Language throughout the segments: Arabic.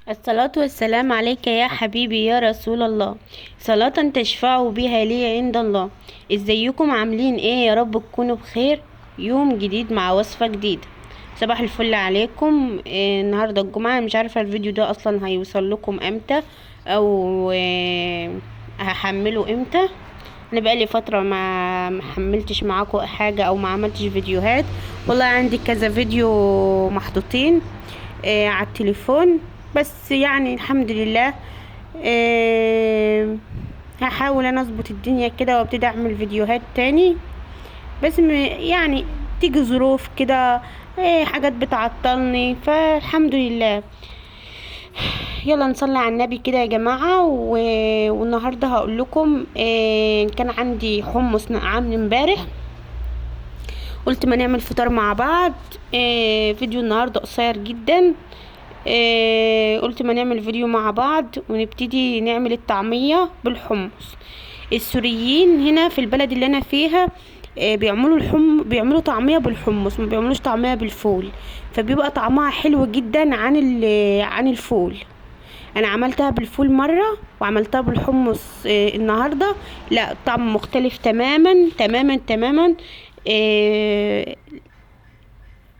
الصلاة والسلام عليك يا حبيبي يا رسول الله. صلاة تشفع بها لي عند الله. ازيكم عاملين ايه؟ يا رب تكونوا بخير. يوم جديد مع وصفة جديدة. صباح الفل عليكم. النهاردة الجمعة، مش عارفة الفيديو ده اصلا هيوصل لكم امتى او هحمله امتى. انا بقالي فترة ما حملتش معاكم حاجة او ما عملتش فيديوهات. والله عندي كذا فيديو محطوطين على التليفون، بس يعني الحمد لله. آه هحاول انا اظبط الدنيا كده وابتدي اعمل فيديوهات تاني. بس يعني تيجي ظروف كده، حاجات بتعطلني، فالحمد لله. يلا نصلي على النبي كده يا جماعة. والنهاردة هقول لكم كان عندي حمص عامل امبارح، قلت ما نعمل فطار مع بعض. فيديو النهاردة قصير جدا. قلت ما نعمل فيديو مع بعض ونبتدي نعمل الطعمية بالحمص. السوريين هنا في البلد اللي انا فيها بيعملوا طعمية بالحمص، ما بيعملوش طعمية بالفول، فبيبقى طعمها حلو جدا عن الفول. انا عملتها بالفول مرة وعملتها بالحمص النهاردة. لا، طعم مختلف تماما تماما تماما. آه،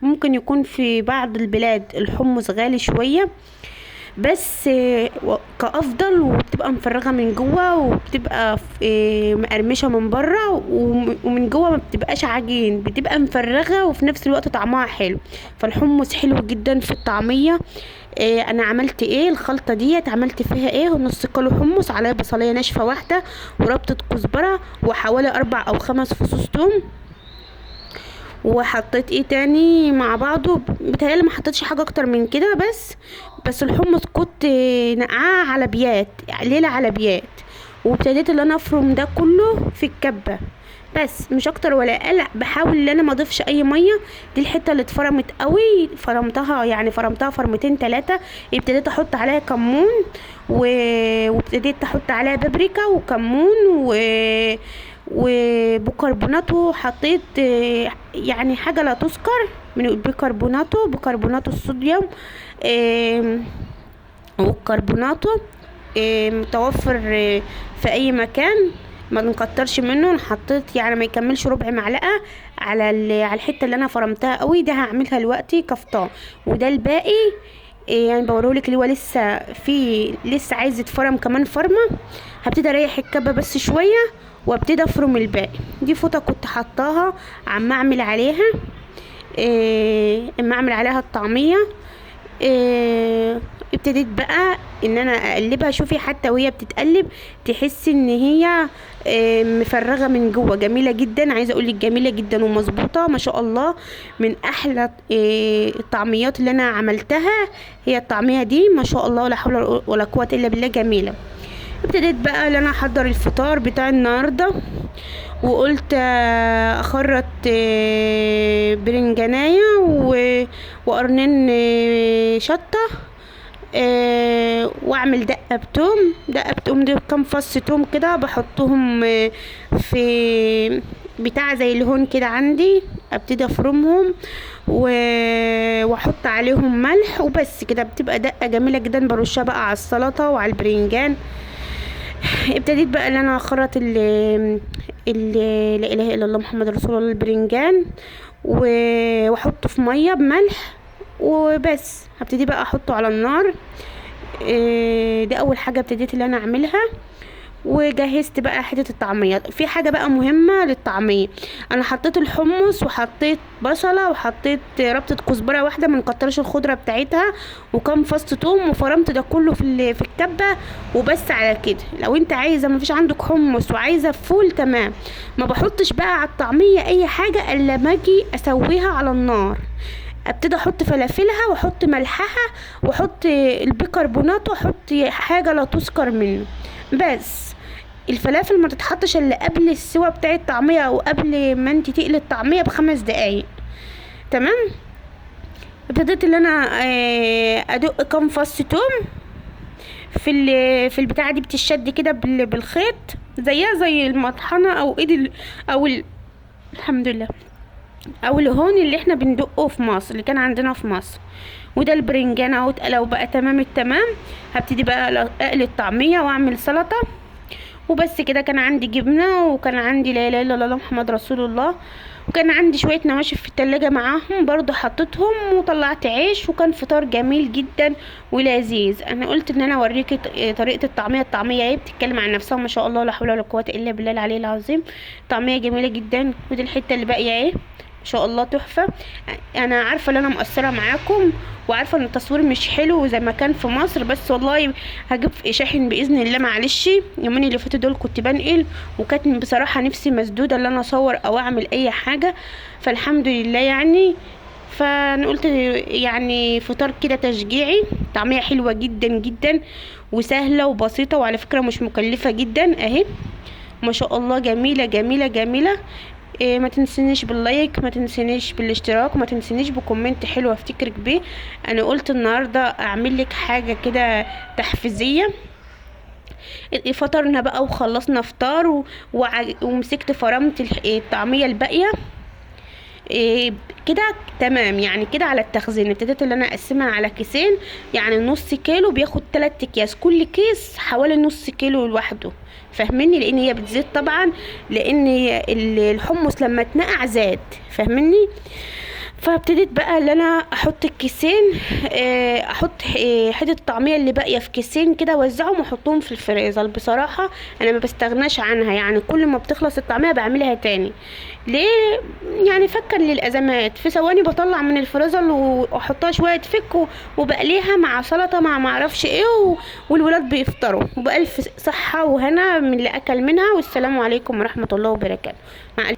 ممكن يكون في بعض البلاد الحمص غالي شوية، بس كأفضل، وبتبقى مفرغة من جوه، وبتبقى مقرمشة من بره، ومن جوه ما بتبقاش عجين، بتبقى مفرغة وفي نفس الوقت طعمها حلو. فالحمص حلو جدا في الطعمية. انا عملت ايه الخلطة ديت؟ عملت فيها ايه؟ نص كيلو حمص، على بصلية ناشفة واحدة، وربطة كزبرة، وحوالي 4 أو 5 فصوص توم. وحطيت ايه تاني مع بعضه؟ بتهيألي ما حطيتش حاجه اكتر من كده. بس الحمص كنت نقعاه على بيات، ليله على بيات. وابتديت ان انا افرم ده كله في الكبه، بس مش اكتر ولا اقل. بحاول ان انا ما اضيفش اي ميه. دي الحته اللي اتفرمت قوي، فرمتها يعني فرمتها فرمتين 3. ابتديت احط عليها كمون وابتديت احط عليها بابريكا وكمون وبيكربوناتو. حطيت يعني حاجة لا تذكر من بيكربوناتو الصوديوم. آم، والكربوناتو متوفر في اي مكان، ما نكترش منه. أنا حطيت يعني ما يكملش ربع معلقة على على الحتة اللي انا فرمتها قوي. ده هعملها دلوقتي كفطان، وده الباقي يعني بوريهولك اللي هو لسه عايز يتفرم كمان فرمة. هبتدي اريح الكبة بس شوية وابتدي افرم الباقي. دي فوطة كنت حطاها عم اعمل عليها اما اعمل عليها الطعمية. ابتديت بقى ان انا اقلبها. شوفي حتى وهي بتتقلب تحس ان هي مفرغه من جوه، جميله جدا. عايزه اقول لك جميله جدا ومظبوطه ما شاء الله. من احلى الطعميات اللي انا عملتها هي الطعميه دي، ما شاء الله، ولا حول ولا قوه الا بالله، جميله. ابتديت بقى ان انا احضر الفطار بتاع النهارده، وقلت اخرط برنجانية وقرنين شطة. واعمل دقة بتوم دي كام فص توم كده، بحطهم في بتاع زي الهون كده عندي. ابتدي افرمهم واحط عليهم ملح وبس كده، بتبقى دقة جميلة جدا. برشها بقى على السلطة وعلى البرنجان. ابتديت بقى ان انا اخرط لا اله الا الله محمد رسول الله البرنجان، واحطه في ميه بملح وبس. هبتدي بقى احطه على النار. دي اول حاجه ابتديت اللي انا اعملها. وجهزت بقى حته الطعميه. في حاجه بقى مهمه للطعميه، انا حطيت الحمص وحطيت بصله وحطيت ربطه كزبره واحده، من كترش الخضره بتاعتها، وكم فص ثوم، وفرمت ده كله في الكبه. وبس على كده. لو انت عايزه ما فيش عندك حمص وعايزه فول، تمام. ما بحطش بقى على الطعميه اي حاجه الا لما اجي اسويها على النار. ابتدي احط فلافلها واحط ملحها واحط البيكربونات واحط حاجه لا تذكر منه. بس الفلافل ما تتحطش الا قبل السوا بتاع الطعميه، او قبل ما انت تقلي الطعميه ب5 دقايق، تمام. ابتديت ان انا ادق كام فص توم في البتاعه دي، بتشد كده بالخيط، زيها زي المطحنه او الحمد لله، او الهون اللي احنا بندقه في مصر، اللي كان عندنا في مصر. وده البرنجان اهو اتقلى وبقى تمام التمام. هبتدي بقى اقلي الطعميه واعمل سلطه وبس كده. كان عندي جبنه وكان عندي لا اله الا الله محمد رسول الله، وكان عندي شويه نواشف في التلاجة معاهم برضو حطيتهم، وطلعت عيش، وكان فطار جميل جدا ولذيذ. انا قلت ان انا اوريكي طريقه الطعميه. الطعميه ايه بتتكلم عن نفسها ما شاء الله، لا حول ولا قوه الا بالله العلي العظيم. طعميه جميله جدا. ودي الحته اللي باقيه ايه ما شاء الله تحفه. انا عارفه ان انا مقصره معاكم، وعارفه ان التصوير مش حلو زي ما كان في مصر، بس والله هجيب شاحن باذن الله. معلش يومين اللي فاتوا دول كنت بنقل، وكانت بصراحه نفسي مسدوده ان انا اصور او اعمل اي حاجه، فالحمد لله يعني. فانا قلت يعني فطار كده تشجيعي. طعميه حلوه جدا جدا وسهله وبسيطه، وعلى فكره مش مكلفه جدا اهي ما شاء الله. جميله جميله جميله. إيه ما تنسينيش باللايك، ما تنسينيش بالاشتراك، ما تنسينيش بكومنت حلو افتكرك بيه. انا قلت النهارده اعمل لك حاجه كده تحفيزيه. فطرنا بقى وخلصنا فطار ومسكت فرمت الطعميه الباقيه. إيه كده تمام يعني. كده على التخزين ابتديت ان انا اقسمها على كيسين، يعني نص كيلو بياخد 3 اكياس، كل كيس حوالي نص كيلو لوحده، فاهمني؟ لان هي بتزيد طبعا، لان الحمص لما اتنقع زاد، فاهمني؟ فابتديت بقى ان انا احط الكيسين، احط حته الطعميه اللي باقيه في كيسين كده، اوزعهم واحطهم في الفريزر. بصراحه انا ما بستغناش عنها، يعني كل ما بتخلص الطعميه بعملها تاني. ليه؟ يعني فكر للازمات، في ثواني بطلع من الفريزر واحطها شويه فك وبقليها مع سلطه مع معرفش ايه والولاد بيفطروا وبألف صحه وهنا من اللي اكل منها. والسلام عليكم ورحمه الله وبركاته. مع